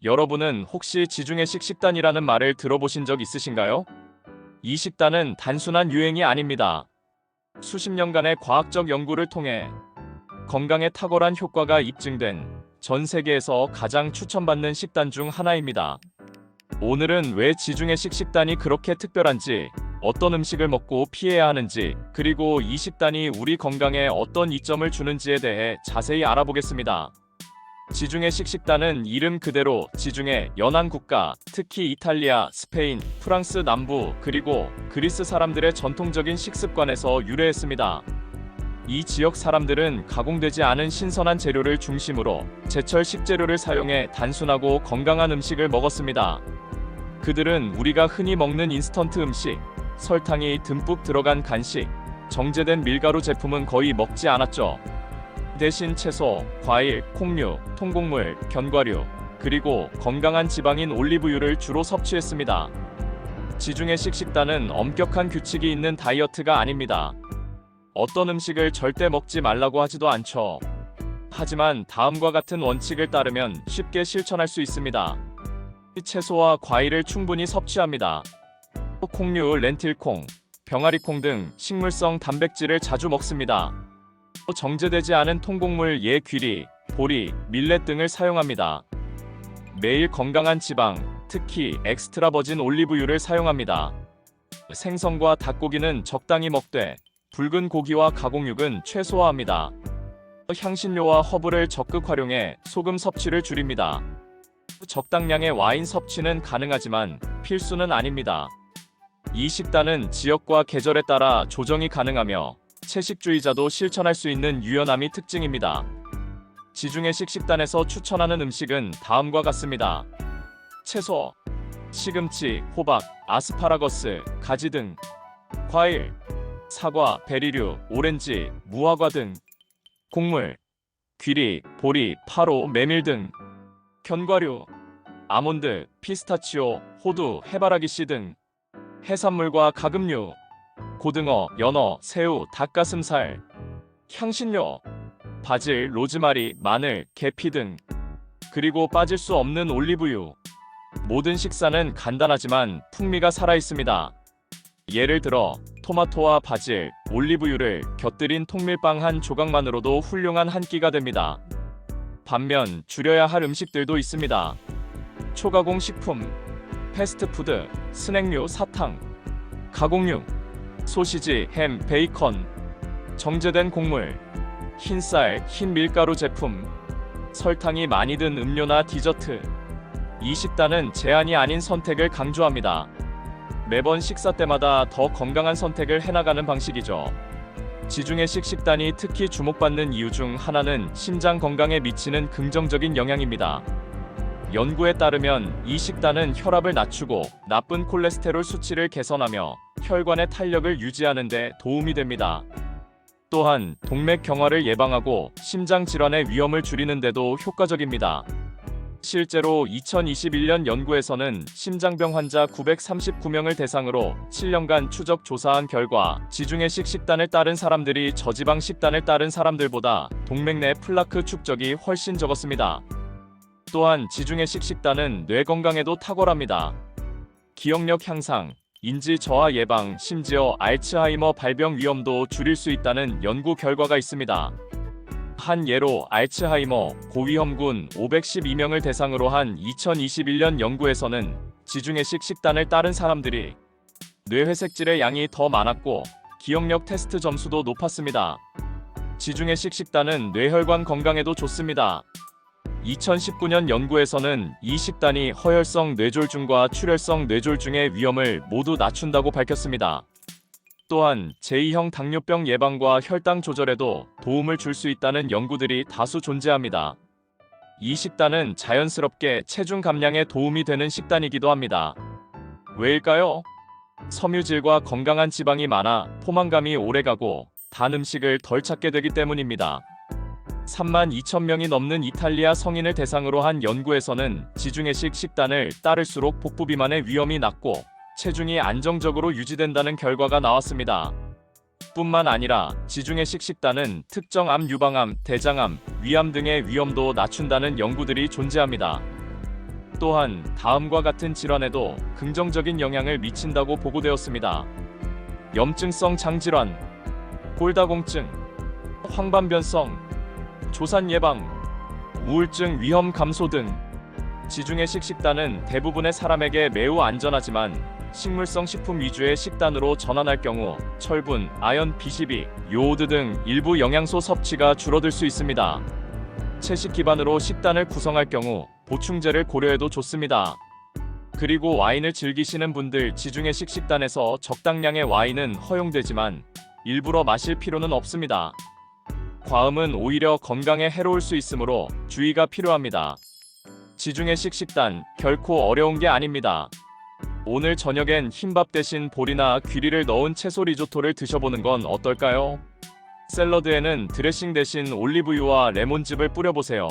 여러분은 혹시 지중해식 식단이라는 말을 들어보신 적 있으신가요? 이 식단은 단순한 유행이 아닙니다. 수십 년간의 과학적 연구를 통해 건강에 탁월한 효과가 입증된 전 세계에서 가장 추천받는 식단 중 하나입니다. 오늘은 왜 지중해식 식단이 그렇게 특별한지, 어떤 음식을 먹고 피해야 하는지, 그리고 이 식단이 우리 건강에 어떤 이점을 주는지에 대해 자세히 알아보겠습니다. 지중해식 식단은 이름 그대로 지중해 연안 국가, 특히 이탈리아, 스페인, 프랑스 남부, 그리고 그리스 사람들의 전통적인 식습관에서 유래했습니다. 이 지역 사람들은 가공되지 않은 신선한 재료를 중심으로 제철 식재료를 사용해 단순하고 건강한 음식을 먹었습니다. 그들은 우리가 흔히 먹는 인스턴트 음식, 설탕이 듬뿍 들어간 간식, 정제된 밀가루 제품은 거의 먹지 않았죠. 대신 채소, 과일, 콩류, 통곡물, 견과류, 그리고 건강한 지방인 올리브유를 주로 섭취했습니다. 지중해식 식단은 엄격한 규칙이 있는 다이어트가 아닙니다. 어떤 음식을 절대 먹지 말라고 하지도 않죠. 하지만 다음과 같은 원칙을 따르면 쉽게 실천할 수 있습니다. 채소와 과일을 충분히 섭취합니다. 콩류, 렌틸콩, 병아리콩 등 식물성 단백질을 자주 먹습니다. 정제되지 않은 통곡물 귀리, 보리, 밀렛 등을 사용합니다. 매일 건강한 지방, 특히 엑스트라 버진 올리브유를 사용합니다. 생선과 닭고기는 적당히 먹되 붉은 고기와 가공육은 최소화합니다. 향신료와 허브를 적극 활용해 소금 섭취를 줄입니다. 적당량의 와인 섭취는 가능하지만 필수는 아닙니다. 이 식단은 지역과 계절에 따라 조정이 가능하며 채식주의자도 실천할 수 있는 유연함이 특징입니다. 지중해식 식단에서 추천하는 음식은 다음과 같습니다. 채소, 시금치, 호박, 아스파라거스, 가지 등. 과일, 사과, 베리류, 오렌지, 무화과 등. 곡물, 귀리, 보리, 파로, 메밀 등. 견과류, 아몬드, 피스타치오, 호두, 해바라기 씨 등. 해산물과 가금류, 고등어, 연어, 새우, 닭가슴살. 향신료, 바질, 로즈마리, 마늘, 계피 등. 그리고 빠질 수 없는 올리브유. 모든 식사는 간단하지만 풍미가 살아있습니다. 예를 들어 토마토와 바질, 올리브유를 곁들인 통밀빵 한 조각만으로도 훌륭한 한 끼가 됩니다. 반면 줄여야 할 음식들도 있습니다. 초가공 식품, 패스트푸드, 스낵류, 사탕, 가공육, 소시지, 햄, 베이컨, 정제된 곡물, 흰쌀, 흰 밀가루 제품, 설탕이 많이 든 음료나 디저트. 이 식단은 제한이 아닌 선택을 강조합니다. 매번 식사 때마다 더 건강한 선택을 해나가는 방식이죠. 지중해식 식단이 특히 주목받는 이유 중 하나는 심장 건강에 미치는 긍정적인 영향입니다. 연구에 따르면 이 식단은 혈압을 낮추고 나쁜 콜레스테롤 수치를 개선하며 혈관의 탄력을 유지하는 데 도움이 됩니다. 또한 동맥경화를 예방하고 심장 질환의 위험을 줄이는 데도 효과적입니다. 실제로 2021년 연구에서는 심장병 환자 939명을 대상으로 7년간 추적 조사한 결과 지중해식 식단을 따른 사람들이 저지방 식단을 따른 사람들보다 동맥 내 플라크 축적이 훨씬 적었습니다. 또한 지중해식 식단은 뇌 건강에도 탁월합니다. 기억력 향상, 인지 저하 예방, 심지어 알츠하이머 발병 위험도 줄일 수 있다는 연구 결과가 있습니다. 한 예로 알츠하이머 고위험군 512명을 대상으로 한 2021년 연구에서는 지중해식 식단을 따른 사람들이 뇌회색질의 양이 더 많았고 기억력 테스트 점수도 높았습니다. 지중해식 식단은 뇌혈관 건강에도 좋습니다. 2019년 연구에서는 이 식단이 허혈성 뇌졸중과 출혈성 뇌졸중의 위험을 모두 낮춘다고 밝혔습니다. 또한 제2형 당뇨병 예방과 혈당 조절에도 도움을 줄 수 있다는 연구들이 다수 존재합니다. 이 식단은 자연스럽게 체중 감량에 도움이 되는 식단이기도 합니다. 왜일까요? 섬유질과 건강한 지방이 많아 포만감이 오래가고 단 음식을 덜 찾게 되기 때문입니다. 32,000명이 넘는 이탈리아 성인을 대상으로 한 연구에서는 지중해식 식단을 따를수록 복부 비만의 위험이 낮고 체중이 안정적으로 유지된다는 결과가 나왔습니다. 뿐만 아니라 지중해식 식단은 특정 암 유방암, 대장암, 위암 등의 위험도 낮춘다는 연구들이 존재합니다. 또한 다음과 같은 질환에도 긍정적인 영향을 미친다고 보고되었습니다. 염증성 장질환, 골다공증, 황반변성, 조산 예방, 우울증 위험 감소 등. 지중해식 식단은 대부분의 사람에게 매우 안전하지만 식물성 식품 위주의 식단으로 전환할 경우 철분, 아연, B12, 요오드 등 일부 영양소 섭취가 줄어들 수 있습니다. 채식 기반으로 식단을 구성할 경우 보충제를 고려해도 좋습니다. 그리고 와인을 즐기시는 분들, 지중해식 식단에서 적당량의 와인은 허용되지만 일부러 마실 필요는 없습니다. 과음은 오히려 건강에 해로울 수 있으므로 주의가 필요합니다. 지중해식 식단 결코 어려운 게 아닙니다. 오늘 저녁엔 흰밥 대신 보리나 귀리를 넣은 채소 리조토를 드셔보는 건 어떨까요? 샐러드에는 드레싱 대신 올리브유와 레몬즙을 뿌려보세요.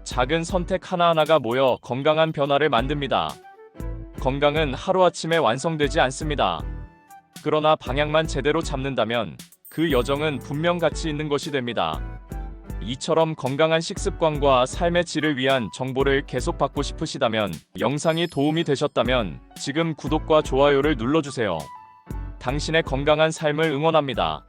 작은 선택 하나하나가 모여 건강한 변화를 만듭니다. 건강은 하루아침에 완성되지 않습니다. 그러나 방향만 제대로 잡는다면 그 여정은 분명 가치 있는 것이 됩니다. 이처럼 건강한 식습관과 삶의 질을 위한 정보를 계속 받고 싶으시다면, 영상이 도움이 되셨다면 지금 구독과 좋아요를 눌러주세요. 당신의 건강한 삶을 응원합니다.